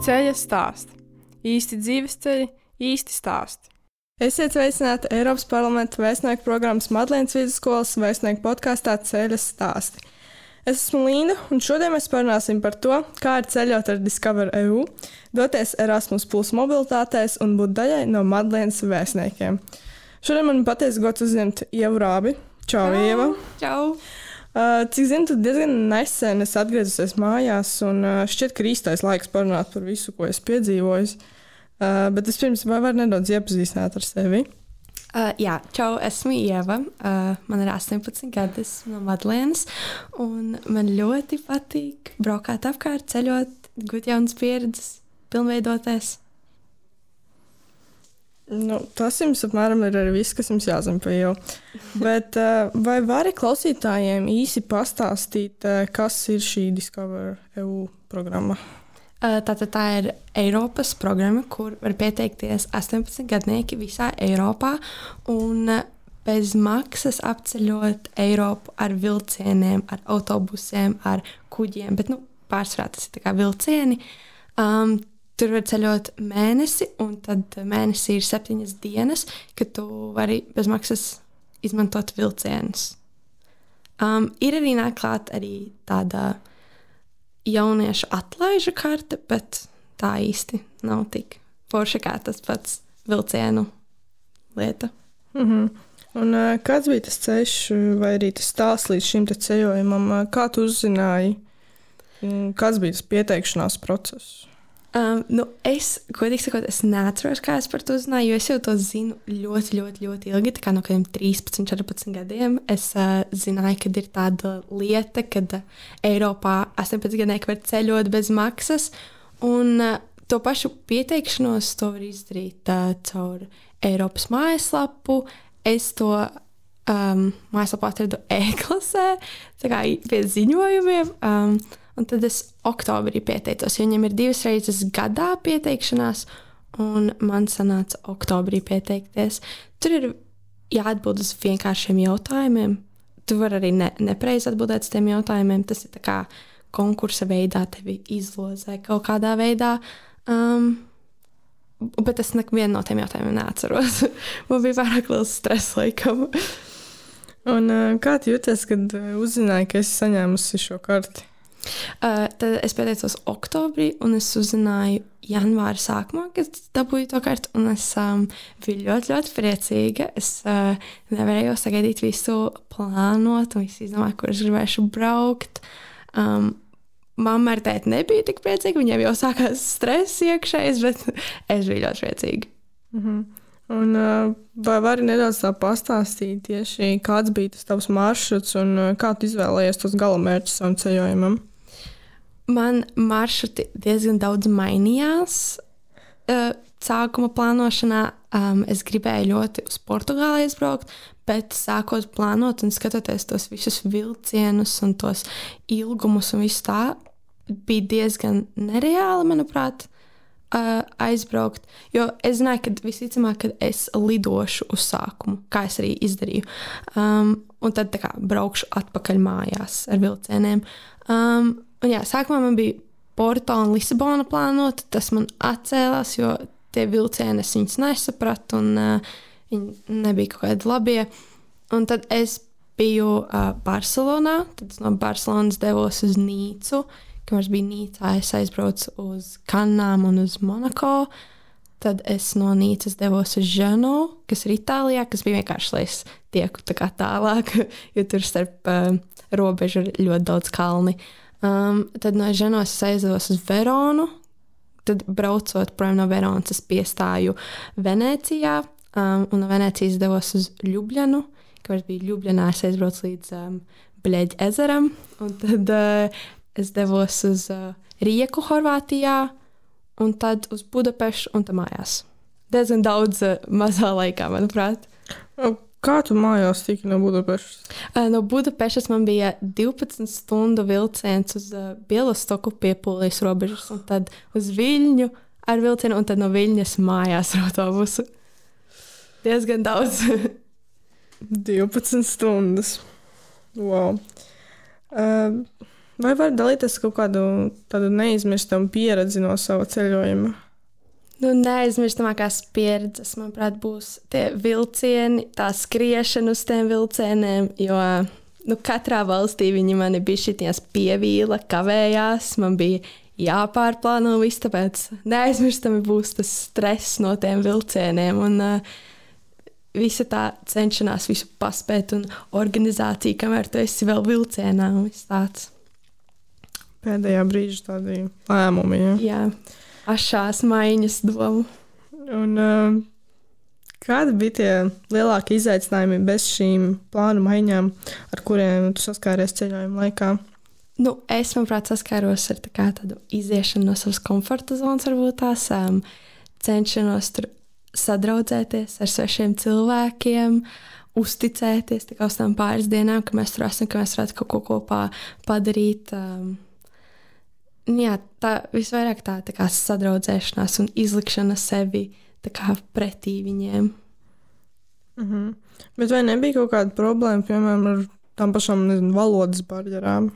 Ceļa stāsti. Īsti dzīves ceļi, īsti stāsti. Esiet sveicināti Eiropas parlamenta vēstnieku programmas Madlīnas vidusskolas vēstnieku podkāstā Ceļa stāsti. Es esmu Līna, un šodien mēs parunāsim par to, kā ir ceļot ar Discover EU, doties Erasmus Plus mobilitātēs un būt daļai no Madlīnas vēstniekiem. Šodien man patiesi gods uzņemt Ievu Rābi. Čau, Ieva! Čau! Cik zinu, tu diezgan nesen esi atgriezusies mājās, un šķiet, ka ir īstais laiks parunāt par visu, ko esi piedzīvojis. Bet vispirms var nedaudz iepazīstināt ar sevi. Jā, čau, esmu Ieva. Man ir 18 gadi, esmu no Madlīnas, un man ļoti patīk braukāt apkārt, ceļot, gūt jaunas pieredzes, pilnveidoties. Tas jums apmēram ir arī viss, kas jums jāzina par Ievu. Bet vai vari klausītājiem īsi pastāstīt, kas ir šī Discover EU programma? Tātad tā ir Eiropas programma, kur var pieteikties 18 gadnieki visā Eiropā un bez maksas apceļot Eiropu ar vilcieniem, ar autobusiem, ar kuģiem, bet pārsvarā tas ir tā kā vilcieni. Tur var ceļot mēnesi, un tad mēnesī ir 7 dienas, kad tu vari bez maksas izmantot vilcienus. Ir arī nāk klāt arī tāda jauniešu atlaižu karte, bet tā īsti nav tik forša kā tas pats vilcienu lieta. Un kāds bija tas ceļš, vai arī tas stāsts līdz šim ceļojumam? Kā tu uzzināji? Kāds bija tas pieteikšanās process? Es, godīgi sakot, neatceros, kā es par to uzzināju, jo es jau to zinu ļoti ilgi, tā kā no kādiem 13, 14 gadiem. Es zināju, ka ir tāda lieta, kad Eiropā 18 gadnieki var ceļot bez maksas, un to pašu pieteikšanos to var izdarīt caur Eiropas mājaslapu. Es to mājaslapu atradu e-klasē, tā kā pie ziņojumiem, un tad es oktobrī pieteicos, jo viņam ir 2 reizes gadā pieteikšanās, un man sanāca oktobrī pieteikties. Tur ir jāatbild uz vienkāršiem jautājumiem. Tu vari arī nepareizi atbildēt uz tiem jautājumiem. Tas ir tā kā konkursa veidā tevi izlozē kaut kādā veidā. Bet es nevienu no tiem jautājumiem neatceros. Man bija pārāk liels stress laikam. Un kā tu jūties, kad uzzināji, ka esi saņēmusi šo karti? Tad es pieteicos oktobrī, un es uzzināju janvāra sākumā, kad dabūju to kartu, un es biju ļoti priecīga. Es nevarēju sagaidīt visu plānot, un visu izdomāju, kur es gribēšu braukt. Mamma ar tēti nebija tik priecīga, viņiem jau sākās stress iekšējs, bet es biju ļoti priecīga. Un vai vari nedaudz tā pastāstīt tieši, kāds bija tas tavs maršruts, un kā tu izvēlējies tos galamērķus savam ceļojumam? Man maršruti diezgan daudz mainījās. Sākuma plānošanā es gribēju ļoti uz Portugāli aizbraukt, bet sākot plānot un skatoties tos visus vilcienus un tos ilgumus un visu tā, bija diezgan nereāli, manuprāt, aizbraukt. Jo es zināju, ka visticamāk, kad es lidošu uz sākumu, kā es arī izdarīju, un tad tā kā braukšu atpakaļ mājās ar vilcieniem. Un jā, sākumā man bija Porto un Lisabona plānota, tas man atcēlās, jo tie vilcieni es viņus nesapratu, un viņi nebija kaut kādi labie. Un tad es biju Barcelonā, tad es no Barcelonas devos uz Nīcu, kamēr es biju Nīcā, es aizbraucu uz Kannām un uz Monako. Tad es no Nīcas devos uz Žano, kas ir Itālijā, kas bija vienkārši, lai es tieku tā kā tālāk, jo tur starp robežu ir ļoti daudz kalni. Tad no Ženos es aizdevos uz Veronu, tad braucot projām no Veronas es piestāju Venēcijā, un no Venēcijas devos uz Ljubljanu, kamēr es biju Ljubljanā, es aizbraucu līdz Bleģa ezeram, un tad es devos uz Rijeku, Horvātijā, un tad uz Budapeštu un tā mājās. Diezgan daudz mazā laikā, manuprāt. Kā tu mājās tiki no Budapeštas? No Budapeštas man bija 12 stundu vilciens uz Bielostoku pie Polijas robežas, un tad uz Viļņu ar vilcienu, un tad no Viļņas mājās ar autobusu. Diezgan daudz. 12 stundas. Wow. Vai var dalīties kaut kādu tādu neizmirstamu pieredzi no sava ceļojuma? Nu, neaizmirstamākās pieredzes, manuprāt, būs tie vilcieni, tā skriešana uz tiem vilcieniem, jo katrā valstī viņi mani bišķiņās pievīla, kavējās, man bija jāpārplāno viss, tāpēc neaizmirstami būs tas stress no tiem vilcieniem un visa tā cenšanās visu paspēt un organizācija, kamēr tu esi vēl vilcienā un viss tāds. Pēdējā brīža tādi lēmumi, ja? Jā. Ašās maiņas domu. Un kādi bija tie lielākie izaicinājumi bez šīm plānu maiņām, ar kuriem tu saskāries ceļojuma laikā? Es, manuprāt, saskāros ar tādu iziešanu no savas komforta zonas, varbūt tās cenšanos tur sadraudzēties ar svešiem cilvēkiem, uzticēties uz tām pāris dienām, ka mēs tur esam, ka mēs varētu kaut ko kopā padarīt. Jā, tā visvairāk tā kā sadraudzēšanās un izlikšana sevi tā kā pretī viņiem. Bet vai nebija kaut kāda problēma, piemēram, ar tām pašām, valodas barjerām?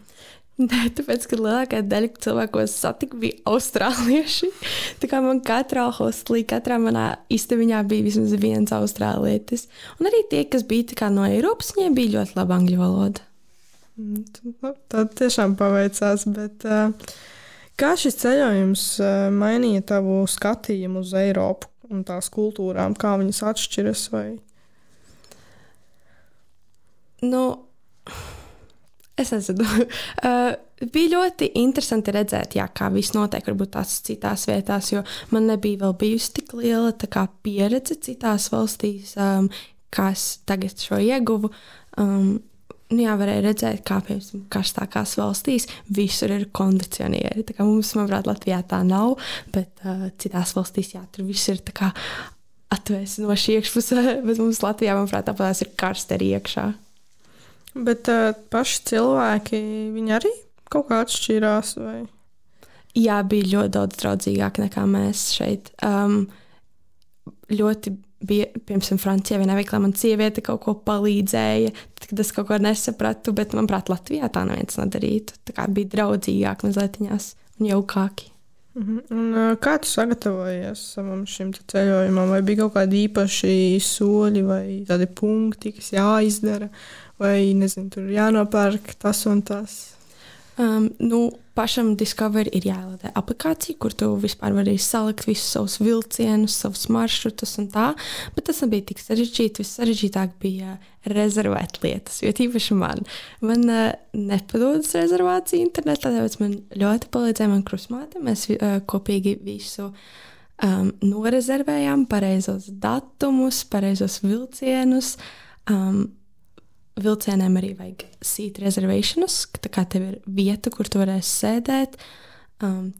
Nē, tāpēc, ka lielākā daļa cilvēku, ko es satiku, bija austrālieši. Tā kā man katrā hostelī, katrā manā istabiņā bija vismaz viens austrālietis. Un arī tie, kas bija tā kā no Eiropas, viņiem bija ļoti laba angļu valoda. Tad tiešām paveicās, bet kā šis ceļojums mainīja tavu skatījumu uz Eiropu un tās kultūrām? Kā viņas atšķiras? Vai? Es nezinu. Bija ļoti interesanti redzēt, kā viss notiek varbūt tās citās vietās, jo man nebija vēl bijusi tik liela tā kā pieredze citās valstīs, kā es tagad šo ieguvu. Varēja redzēt, kā piemēram karstākās valstīs visur ir kondicionieri. Tā kā mums, manuprāt, Latvijā tā nav, bet citās valstīs, tur viss ir tā kā atvēsinoši iekšpusē, bet mums Latvijā, manuprāt, tāpēc ir karsti arī iekšā. Bet paši cilvēki, viņi arī kaut kā atšķirās, vai? Jā, bija ļoti daudz draudzīgāk nekā mēs šeit. Ļoti bija, piemēram, Francijā vienā veiklā man sieviete kaut ko palīdzēja, tad es kaut ko nesapratu, bet, manuprāt, Latvijā tā neviens nedarītu. Tā kā bija draudzīgāk mazlietiņās un jaukāki. Un kā tu sagatavojies savam šim ceļojumam? Vai bija kaut kādi īpaši soļi vai tādi punkti, kas jāizdara? Vai, nezinu, tur jānopērk tas un tas? Pašam Discover ir jāielādē aplikācija, kur tu vispār vari salikt visus savus vilcienus, savus maršrutus un tā, bet tas nebija tik sarežģīti. Vissarežģītāk bija rezervēt lietas, jo tīpaši man nepadodas rezervācija internetā, tāpēc man ļoti palīdzēja man krusmāte. Mēs kopīgi visu norezervējām, pareizos datumus, pareizos vilcienus. Vilcieniem arī vajag seat reservations, tā kā tev ir vieta, kur tu varēsi sēdēt.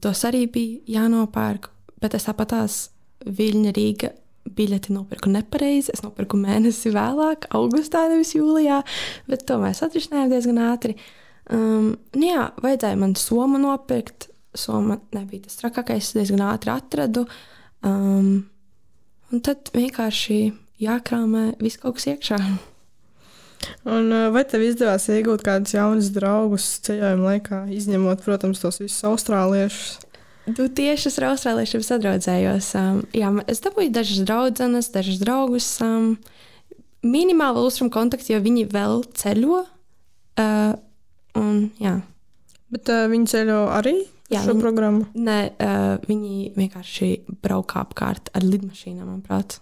Tos arī bija jānopērk, bet es tāpatās Viļņa Rīga biļeti nopirku nepareizi. Es nopirku mēnesi vēlāk, augustā, nevis jūlijā, bet to mēs atrisinājām diezgan ātri. Vajadzēja man somu nopirkt. Soma nebija tas trakākais, diezgan ātri atradu. Un tad vienkārši jākrāmē viss kaut kas iekšā. Un vai tev izdevās iegūt kādus jaunus draugus ceļojuma laikā, izņemot, protams, tos visus austrāliešus? Tieši ar austrāliešiem sadraudzējos. Es dabūju dažas draudzenes, dažas draugus. Minimāli uzturam kontaktu, jo viņi vēl ceļo. Bet viņi ceļo arī šo programmu? Nē, viņi vienkārši braukā apkārt ar lidmašīnām, manuprāt.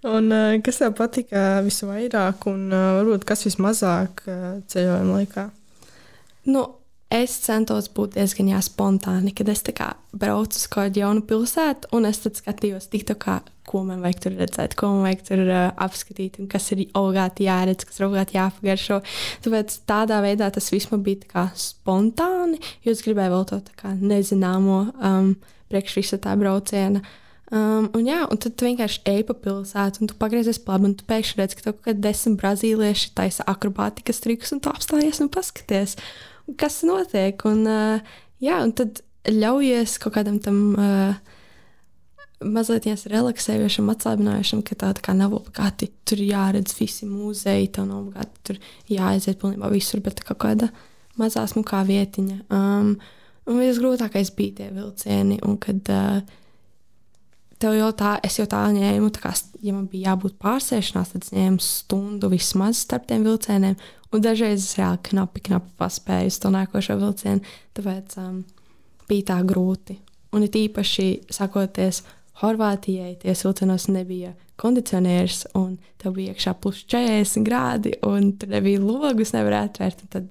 Un kas tev patika visvairāk un varbūt kas vismazāk ceļojuma laikā? Es centos būt diezgan spontāni, kad es tā kā braucu uz kādu jaunu pilsētu, un es tad skatījos TikTokā, ko man vajag tur redzēt, ko man vajag tur apskatīt, un kas ir obligāti jāredz, kas ir obligāti jāpagaršo. Tāpēc tādā veidā tas viss man bija tā kā spontāni, jo es gribēju vēl to tā kā nezināmo priekš visa tā brauciena. Un tad tu vienkārši ej pa pilsētu, un tu pagriezies pa labi, un tu pēkšņi redz, ka tev kaut 10 brazīlieši taisa akrobātikas trikus, un tu apstājies un paskaties, kas notiek. Un tad ļaujies kaut kādam tam mazliet relaksējošam, atslābinājošam, ka tā kā nav obligāti tur jāredz visi muzeji, tev nav obligāti tur jāaiziet pilnībā visur, bet kaut kāda mazā smukā vietiņa. Un visgrūtākais bija tie vilcieni, un kad es jau tā ņēmu, tā kā, ja man bija jābūt pārsēšanās, tad es ņēmu stundu vismaz starp tiem vilcieniem, un dažreiz es reāli knapi paspēju uz to nākošo vilcienu, tāpēc bija tā grūti. Un it īpaši, sakoties Horvātijai, ties vilcienos nebija kondicionieris, un tev bija iekšā plus 40 grādi, un tur nebija logus, nevarēja atvērt, un tad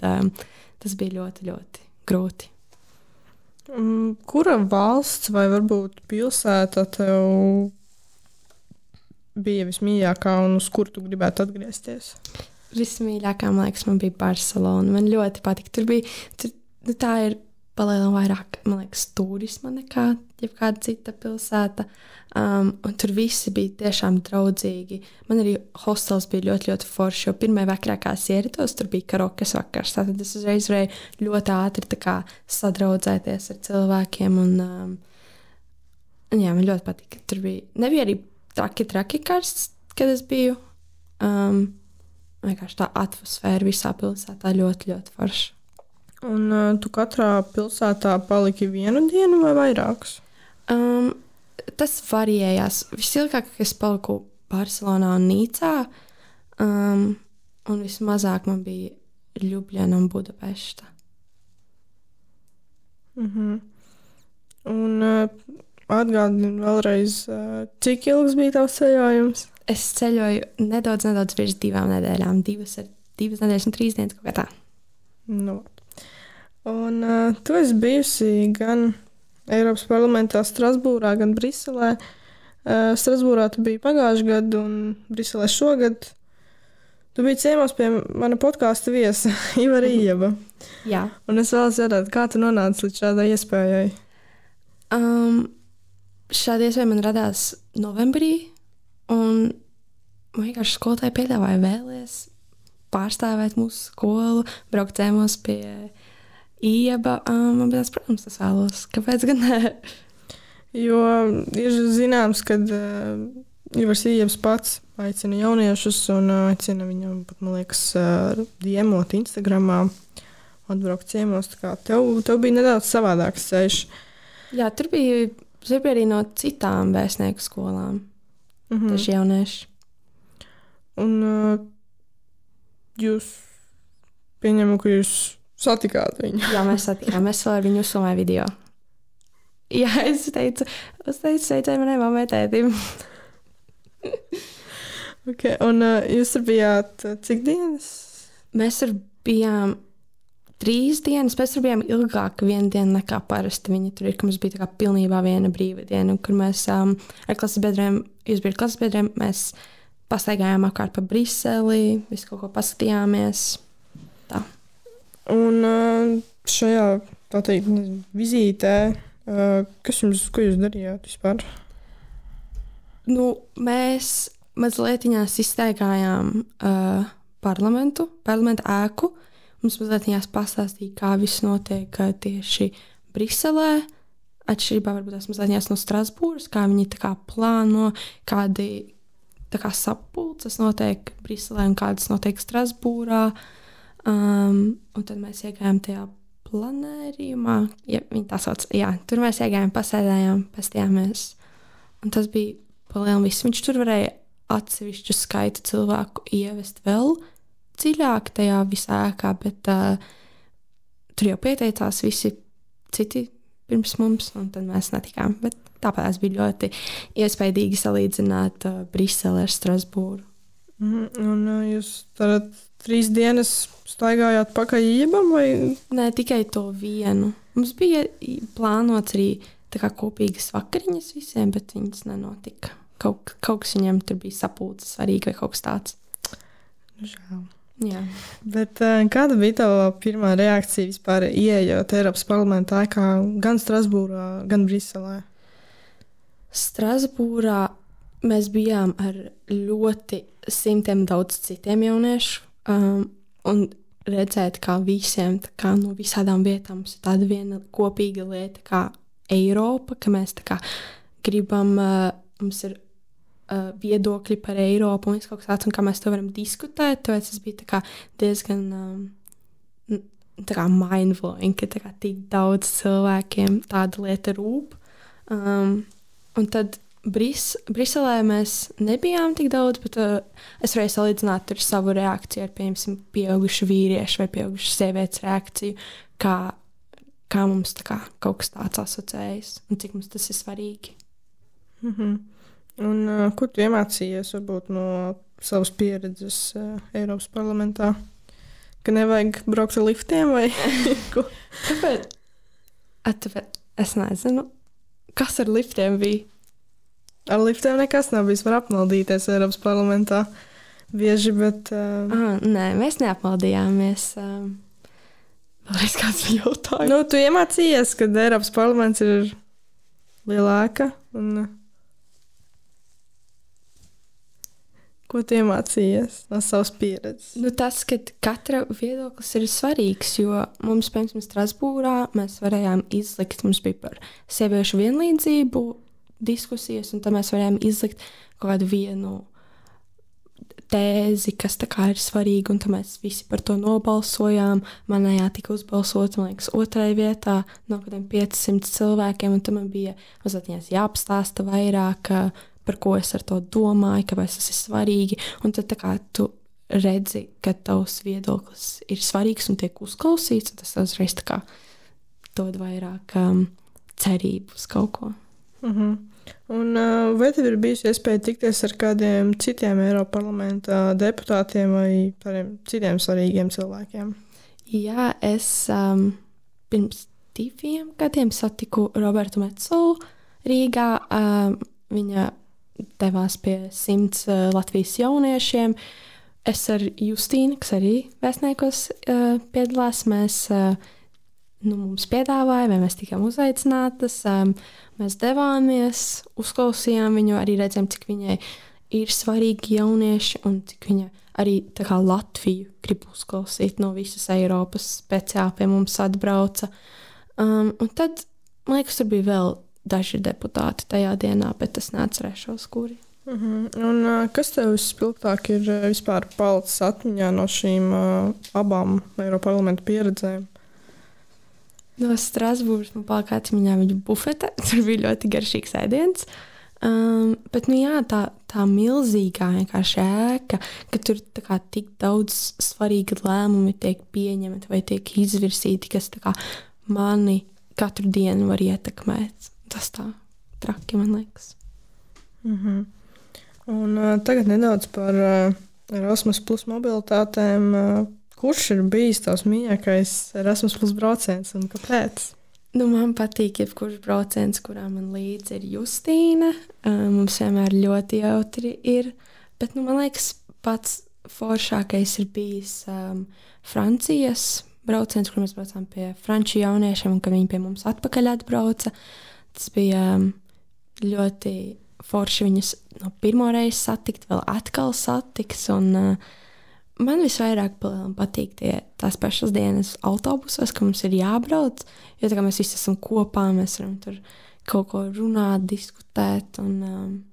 tas bija ļoti, ļoti grūti. Kura valsts vai varbūt pilsēta tev bija vismīļākā un uz kuru tu gribētu atgriezties? Vismīļākā, man liekas, man bija Barcelona. Man ļoti patika. Tā ir palielināt vairāk, man liekas, turisma nekā jebkāda cita pilsēta. Un tur visi bija tiešām draudzīgi. Man arī hostels bija ļoti, ļoti forši, jo pirmajā vakarā, kā es ieritos, tur bija karaoke vakars. Tātad es uzreiz varēju ļoti ātri tā kā sadraudzēties ar cilvēkiem. Jā, man ļoti patika. Tur nebija arī traki karsts, kad es biju. Vienkārši tā atmosfēra visā pilsētā ļoti, ļoti forša. Un tu katrā pilsētā paliki vienu dienu vai vairākas? Tas varējās. Visilgāk, ka es paliku Barcelonā un Nīcā, un vismazāk man bija Ljubljana un Budapešta. Un atgādini vēlreiz, cik ilgs bija tavs ceļojums? Es ceļoju nedaudz virs 2 nedēļām. 2 nedēļas un 3 dienas kaut kā tā. Nu, un tu esi bijusi gan Eiropas parlamentā Strasbūrā, gan Briselē. Strasbūrā tu biji pagājušajā gadu un Briselē šogad. Tu biji ciemos pie mana podkāsta viesa, Ivara Ieva. Jā. Un es vēlos jautāt, kā tu nonāci līdz šādai iespējai? Šāda iespēja man radās novembrī, un vienkārši skolotāji piedāvāja vēlēties pārstāvēt mūsu skolu, braukt ciemos pie Ieba. Man bija tas, protams, tas vēlos. Kāpēc gan ne? Jo ir zināms, ka Ivars Iebs pats aicina jauniešus un aicina viņam pat, man liekas, diemot Instagramā, atbraukt ciemos. Tā kā tev bija nedaudz savādāks ceļš. Jā, tur bija arī no citām vēstnieku skolām. Tieši jaunieši. Un jūs pieņemu, ka jūs satikāt viņu? Jā, mēs satikām. Mēs vēl ar viņu uzfilmēju video. Jā, es teicu sveicēju manai mammai tētim. Okay, un jūs tur bijāt cik dienas? Mēs tur bijām 3 dienas, mēs tur bijām ilgāk 1 dienu nekā parasti. Viņi tur ir, ka mums bija tā kā pilnībā viena brīva diena, kur mēs ar klases biedriem, jūs bijat klases biedriem, mēs pastaigājām apkārt pa Briseli, visu kaut ko paskatījāmies. Tā. Un šajā, tā teikt, vizītē, ko jūs darījāt vispār? Nu, mēs mazlietiņās izstaigājām parlamentu ēku. Mums mazlietiņās pastāstīja, kā viss notiek tieši Briselē, atšķirībā varbūt tās mazlietiņās no Strasbūras, kā viņi tā kā plāno, kādi tā kā sapulces notiek Briselē un kādas notiek Strasbūrā. Un tad mēs iegājām tajā planērijumā, ja viņi tā sauc, jā, tur mēs iegājām, pasēdējām, pastījāmies. Un tas bija palielin viss. Viņš tur varēja atsevišķu skaitu cilvēku ievest vēl dziļāk tajā visā ēkā, bet tur jau pieteicās visi citi pirms mums, un tad mēs netikām. Bet tāpēc bija ļoti iespaidīgi salīdzināt Briseli ar Strasbūru. Un jūs tad 3 dienas staigājāt pakaļ Iebam, vai? Nē, tikai to vienu. Mums bija plānots arī tā kā kopīgas vakariņas visiem, bet viņas nenotika. Kaut kas viņiem tur bija sapulces svarīgi vai kaut kas tāds. Žēl. Jā. Bet kāda bija tava pirmā reakcija vispār ieejot Eiropas parlamentā ēkā gan Strasbūrā, gan Briselē? Strasbūrā mēs bijām ar ļoti simtiem daudz citiem jauniešu, un redzēt, kā visiem, tā kā no visādām vietām ir tāda viena kopīga lieta kā Eiropa, ka mēs tā kā gribam, mums ir viedokļi par Eiropu un kaut kas tāds, un kā mēs to varam diskutēt, tāpēc tas bija tā kā diezgan tā kā mindblowing, ka tā kā tik daudz cilvēkiem tāda lieta rūp. Un tad Briselē mēs nebijām tik daudz, bet es varēju salīdzināt ar savu reakciju ar, piemēram, pieaugušu vīriešu vai pieaugušu sievietes reakciju, kā mums tā kā kaut kas tāds asociējas un cik mums tas ir svarīgi. Un ko tu iemācījies varbūt no savas pieredzes Eiropas parlamentā? Ka nevajag braukt ar liftiem vai ko? Tāpēc es nezinu, kas ar liftiem bija. Ar liftiem nekas nav bijis, var apmaldīties Eiropas parlamentā bieži, bet... Nē, mēs neapmaldījāmies. Vēlreiz kāds bija jautājums. Nu, tu iemācījies, ka Eiropas parlaments ir liela ēka un... Ko tu iemācījies no savas pieredzes? Nu, tas, ka katra viedoklis ir svarīgs, jo mums, piemēram, Strasbūrā mēs varējām izlikt, mums bija par sieviešu vienlīdzību diskusijas, un tad mēs varējām izlikt kaut kādu vienu tēzi, kas tā kā ir svarīga, un tad mēs visi par to nobalsojām. Manējā tika uzbalsot, man liekas, 2. vietā no kādiem 500 cilvēkiem, un tad man bija mazliet jāapstāsta vairāk, par ko es ar to domāju, kāpēc tas ir svarīgi, un tad tā kā tu redzi, ka tavs viedoklis ir svarīgs un tiek uzklausīts, un tas uzreiz tā kā dod vairāk cerību uz kaut ko. Un vai tev ir bijusi iespēja tikties ar kādiem citiem Eiropas parlamenta deputātiem vai tādiem citiem svarīgiem cilvēkiem? Jā, es pirms 2 gadiem satiku Robertu Metsolu Rīgā. Viņa devās pie 100 Latvijas jauniešiem. Es ar Justīnu, kas arī vēstniekos piedalās, mums piedāvāja, vai mēs tikām uzaicinātas. Mēs devāmies, uzklausījām viņu, arī redzējām, cik viņai ir svarīgi jaunieši un cik viņa arī tā kā Latviju grib uzklausīt no visas Eiropas, speciāli pie mums atbrauca. Un tad, man liekas, tur bija vēl daži deputāti tajā dienā, bet es neatcerēšos, kuri. Un kas tev vispilgtāk ir vispār palicis atmiņā no šīm abām Eiropas parlamenta pieredzēm? No Strasbūras man palika atmiņā viņa bufete. Tur bija ļoti garšīgs ēdiens. Bet, tā milzīgā vienkārši ēka, ka tur tā kā tik daudz svarīgi lēmumi tiek pieņemti vai tiek izvirsīti, kas tā kā mani katru dienu var ietekmēt. Tas tā traki, man liekas. Un tagad nedaudz par Erasmus plus mobilitātēm. Kurš ir bijis tavs mīļākais Erasmus plus brauciens un kāpēc? Man patīk jebkurš brauciens, kurā man līdzi ir Justīna. Mums vienmēr ļoti jautri ir. Bet, man liekas, pats foršākais ir bijis Francijas brauciens, kur mēs braucām pie franču jauniešiem un ka viņi pie mums atpakaļ atbrauca. Tas bija ļoti forši viņus no pirmo reizi satikt, vēl atkal satiks. Un man visvairāk patīk tās pašas dienas autobusos, ka mums ir jābrauc, jo tā kā mēs visi esam kopā, mēs varam tur kaut ko runāt, diskutēt un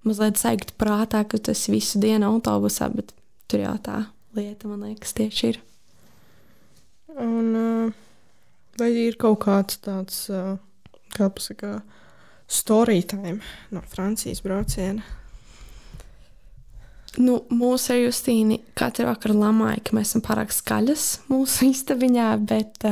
mazliet saigt prātā, ka tu esi visu dienu autobusā, bet tur jau tā lieta, man liekas, tieši ir. Un vai ir kaut kāds tāds, kā pasaka, story time no Francijas brauciena? Mūsu ar Justīni katru vakaru lamāja, ka mēs esam pārāk skaļas mūsu istabiņā, bet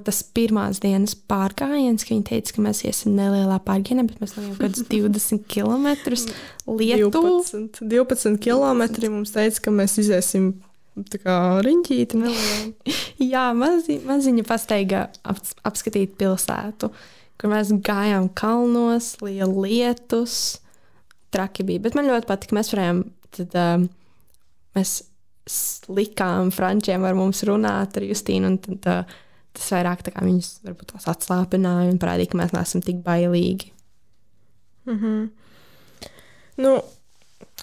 tas pirmās dienas pārgājiens, ka viņi teica, ka mēs iesim nelielā pārgājienā, bet mēs nojām kādus 20 kilometrus Lietuvu. 12 kilometri mums teica, ka mēs iziesim tā kā riņķīti nelielu. Jā, maziņa pasteiga apskatīt pilsētu, kur mēs gājām kalnos, liela lietus, traki bija. Bet man ļoti patika, mēs varējām, tad mēs likām frančiem ar mums runāt ar Justīnu, un tad tas vairāk tā kā viņus varbūt tās atslāpināja un parādīja, ka mēs neesam tik bailīgi.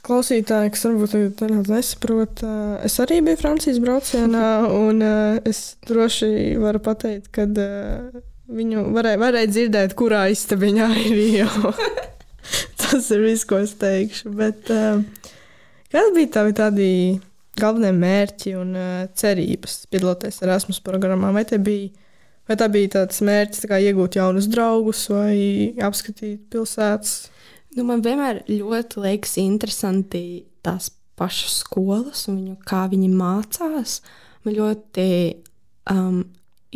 Klausītāji, kas varbūt nesaprot, es arī biju Francijas braucienā, un es droši varu pateikt, kad viņu varēja dzirdēt, kurā istabiņā ir jau. Tas ir viss, ko es teikšu. Bet kādi bija tavi tādi galvenie mērķi un cerības piedaloties Erasmus programmā? Vai tā bija tāds mērķis tā kā iegūt jaunus draugus vai apskatīt pilsētas? Nu, man vienmēr ļoti liekas interesanti tās pašas skolas un kā viņi mācās. Man ļoti,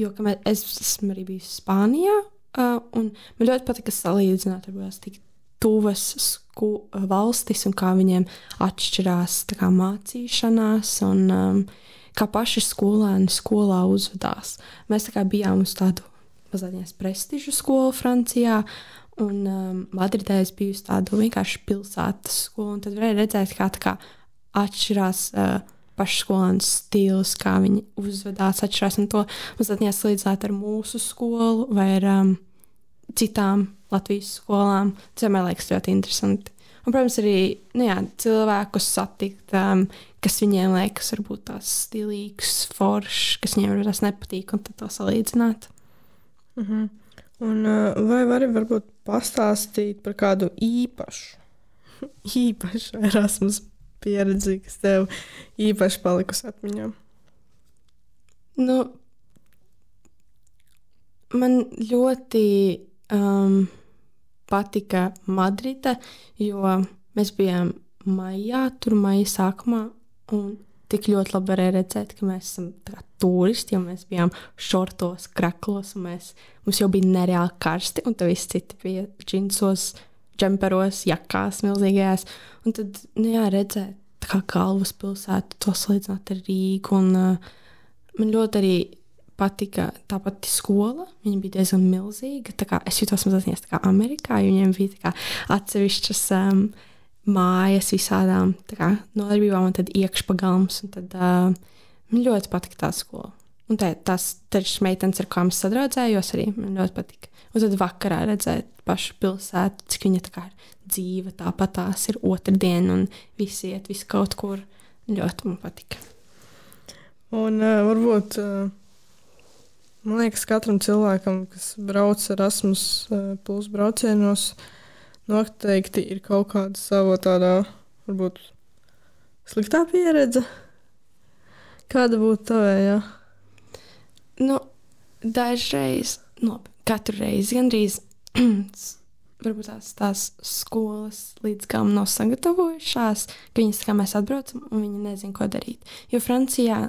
jo es esmu arī bijusi Spānijā, un man ļoti patika salīdzināt ar tik tuvas valstis un kā viņiem atšķirās tā kā mācīšanās un kā paši skolēni skolā uzvedās. Mēs tā kā bijām uz tādu mazliet prestižu skolu Francijā, un Madridē es biju uz tādu vienkārši pilsētas skolu, un tad varēja redzēt, kā tā kā atšķirās pašu skolēnu stils, kā viņi uzvedās, atšķirās, un to mazliet jāsalīdzināt ar mūsu skolu vai ar citām Latvijas skolām. Tas vienmēr liekas ļoti interesanti. Un, protams, arī cilvēkus satikt, kas viņiem liekas varbūt tās stilīgs, foršs, kas viņiem varbūt tās nepatīk, un tad to salīdzināt. Mhm. Un vai vari varbūt pastāstīt par kādu īpašu Erasmus pieredzi, kas tev īpaši palikusi atmiņā? Nu, man ļoti patika Madride, jo mēs bijām maijā, maija sākumā, un tik ļoti labi varēja redzēt, ka mēs esam turisti, jo mēs bijām šortos, kraklos, un mums jau bija nereāli karsti, un tad visi citi bija džinsos, džemperos, jakās milzīgajās, un tad, redzēt kā galvaspilsētu, to salīdzināt ar Rīgu, un man ļoti arī patika tā pati skola, viņa bija diezgan milzīga, tā kā es jutos mazliet tā kā Amerikā, jo viņiem bija tā kā atsevišķas mājas visādām tā kā nodarbībām, un tad iekšpagalms, un tad man ļoti patika tā skola. Un tās meitenes, ar kām es sadraudzējos, arī man ļoti patika. Un tad vakarā redzēt pašu pilsētu, cik viņa tā kā ir dzīva, tāpat tās ir otrdien, un visi iet kaut kur. Ļoti man patika. Un varbūt, man liekas, katram cilvēkam, kas brauc Erasmus plus braucienos, noteikti ir kaut kāda sava tāda, varbūt, sliktā pieredze. Kāda būtu tavējā? Nu, dažreiz, katru reizi gandrīz, varbūt tās skolas līdz galam nav sagatavojušās, ka viņas kā mēs atbraucam un viņi nezin, ko darīt. Jo Francijā,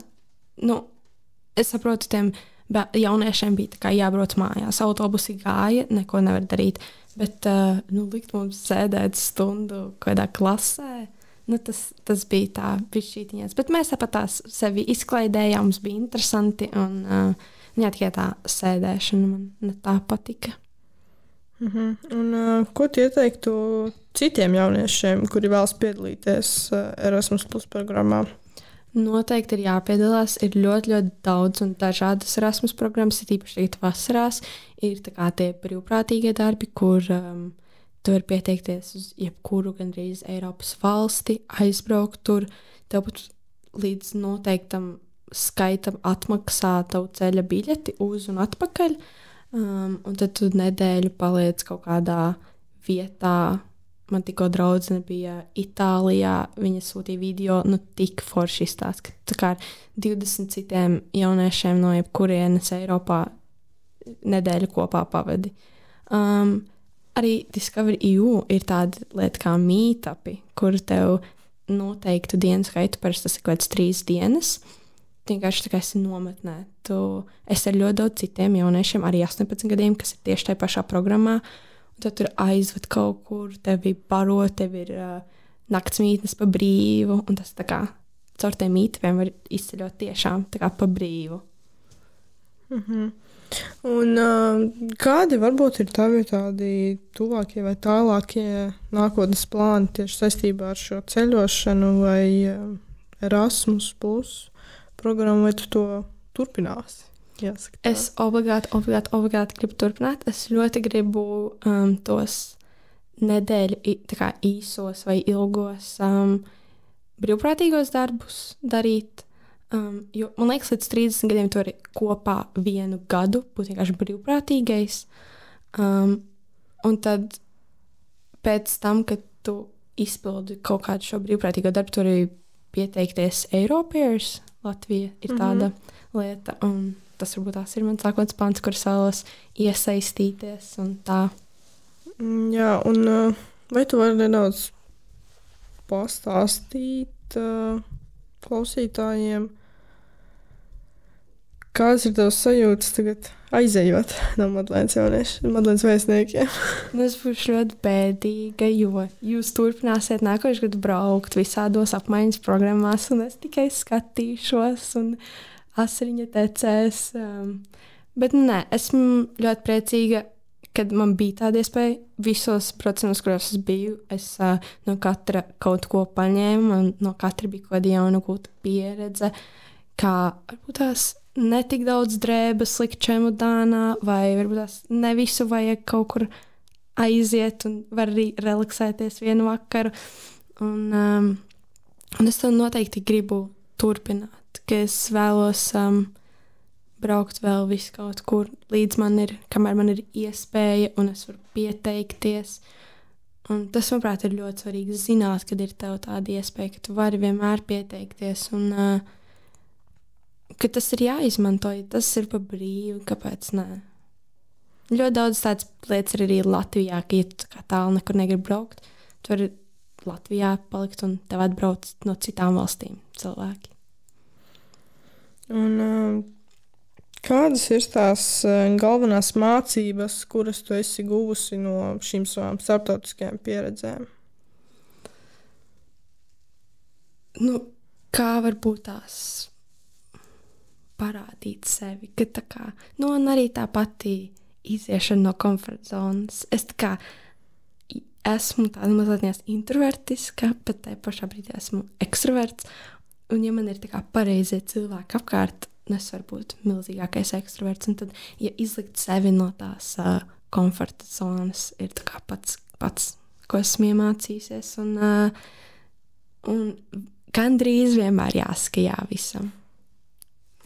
es saprotu, tiem jauniešiem bija tā kā jābrauc mājās, autobusi gāja, neko nevar darīt, bet likt mums sēdēt stundu kādā klasē, tas bija tā bišķītiņās. Bet mēs tāpat tās sevi izklaidējām, mums bija interesanti, un tikai tā sēdēšana man ne tā patika. Un ko tu ieteiktu citiem jauniešiem, kuri vēlas piedalīties Erasmus plus programmā? Noteikti ir jāpiedalās, ir ļoti, ļoti daudz un dažādas Erasmus programmas, ir īpaši tagad vasarās, ir tā kā tie brīvprātīgie darbi, kur tu vari pieteikties uz jebkuru gandrīz Eiropas valsti, aizbraukt tur, tev būtu līdz noteiktam skaitam atmaksā tavu ceļa biļeti uz un atpakaļ, un tad tu nedēļu paliec kaut kādā vietā. Man tikko draudzene bija Itālijā, viņa sūtīja video, tik forši izstāst, ka tā kā ar 20 citiem jauniešiem no jebkurienes Eiropā nedēļu kopā pavadi. Arī Discover EU ir tāda lieta kā meetupi, kur tev noteiktu dienu skaitu, parasti tas ir kaut kāds 3 dienas. Vienkārši tā kā esi nometnē. Es ar ļoti daudz citiem jauniešiem, arī 18 gadiem, kas ir tieši tajā pašā programmā, un tad tur aizved kaut kur, tev ir baro, tev ir naktsmītnes pa brīvu, un tas tā kā caur tiem mītuviem var izceļot tiešām tā kā pa brīvu. Un kādi varbūt ir tavi tādi tuvākie vai tālākie nākotnes plāni tieši saistībā ar šo ceļošanu vai Erasmus plus programmu, vai tu to turpināsi? Jāsaka, es obligāti gribu turpināt. Es ļoti gribu tos nedēļu tā kā īsos vai ilgos brīvprātīgos darbus darīt. Jo man liekas, līdz 30 gadiem tu vari kopā 1 gadu būt vienkārši brīvprātīgais. Un tad pēc tam, kad tu izpildi kaut kādu šo brīvprātīgo darbu, tu arī pieteikties Eiropieris. Latvija ir tāda lieta, un tas varbūt tās ir mans sākotnes pants, kur es vēlos iesaistīties un tā. Jā, un vai tu vari nedaudz pastāstīt klausītājiem, kādas ir tavas sajūtas tagad aizejot no Madlēnas vēstniekiem? Es būšu ļoti bēdīga, jo jūs turpināsiet nākošais gadu braukt visādos apmaiņas programmās, un es tikai skatīšos, un asariņa tecēs. Bet nē, esmu ļoti priecīga, kad man bija tāda iespēja. Visos procesos, kuros es biju, es no katra kaut ko paņēmu, un no katra bija kaut kāda jauna gūta pieredze, kā varbūt tās netik daudz drēbes likt čemodānā, vai varbūt tās ne visu vajag kaut kur aiziet un var arī relaksēties vienu vakaru. Un es to noteikti gribu turpināt, ka es vēlos braukt vēl visu kaut kur, līdz kamēr man ir iespēja un es varu pieteikties. Un tas, manuprāt, ir ļoti svarīgi zināt, kad ir tev tāda iespēja, ka tu vari vienmēr pieteikties un ka tas ir jāizmanto, ja tas ir pa brīvu, kāpēc nē. Ļoti daudz tādas lietas ir arī Latvijā, ka, ja tu kā tālu nekur negribi braukt, tu vari Latvijā palikt un tev atbrauc no citām valstīm cilvēki. Un kādas ir tās galvenās mācības, kuras tu esi guvusi no šīm savām starptautiskajām pieredzēm? Kā varbūt tās parādīt sevi, ka tā kā, un arī tā pati iziešana no komforta zonas. Es tā kā esmu tāda mazliet introvertiska, bet tajā pašā brīdī esmu ekstraverts, un ja man ir tā kā pareizie cilvēki apkārt, es varu būt milzīgākais ekstraverts, un tad, ja izlikt sevi no tās komforta zonas, ir tā kā pats, ko esmu iemācījusies, un gandrīz vienmēr jāsaka jā visam.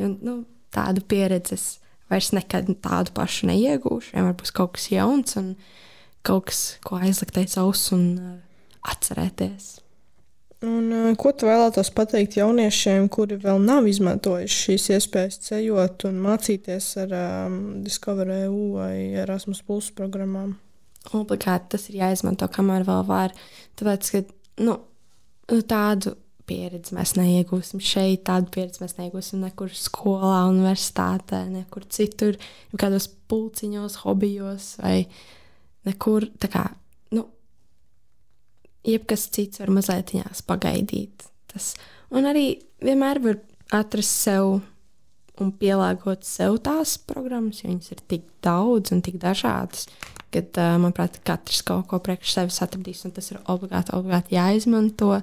Un, tādu pieredzes vairs nekad tādu pašu neiegūšu. Vienmēr būs kaut kas jauns un kaut kas, ko aizlikt aiz auss un atcerēties. Un ko tu vēlētos pateikt jauniešiem, kuri vēl nav izmantojuši šīs iespējas ceļot un mācīties ar Discover EU vai Erasmus Plus programmām? Obligāti tas ir jāizmanto, kamēr vēl var. Tāpēc, ka tādu pieredzi mēs neiegūsim šeit, tādu pieredzi mēs neiegūsim nekur skolā, universitātē, nekur citur, kādos pulciņos, hobijos vai nekur, tā kā, jebkas cits var mazliet pagaidīt. Un arī vienmēr var atrast sev un pielāgot sev tās programmas, jo viņas ir tik daudz un tik dažādas, kad, manuprāt, katrs kaut ko priekš sevis atradīs, un tas ir obligāti jāizmanto.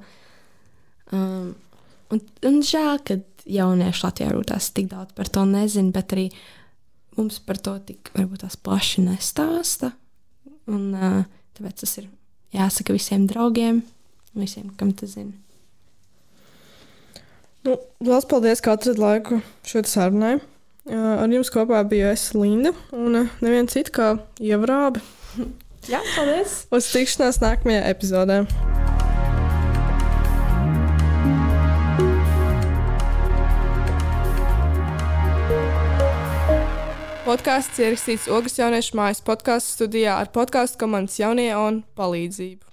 Un žēl, ka jaunieši Latvijā rūtās tik daudz par to nezin, bet arī mums par to tik varbūt tās plaši nestāsta. Un tāpēc tas ir jāsaka visiem draugiem, visiem, kam tas zina. Liels paldies, ka atrad laiku šeit sarunai. Ar jums kopā biju es, Linda, un neviens cits kā Ievrābe. Jā, paldies! Uz tikšanās nākamajā epizodē. Podkāsts ierakstīts Ogas jauniešu mājas podkāstu studijā ar podkāstu komandas Jaunie un palīdzību.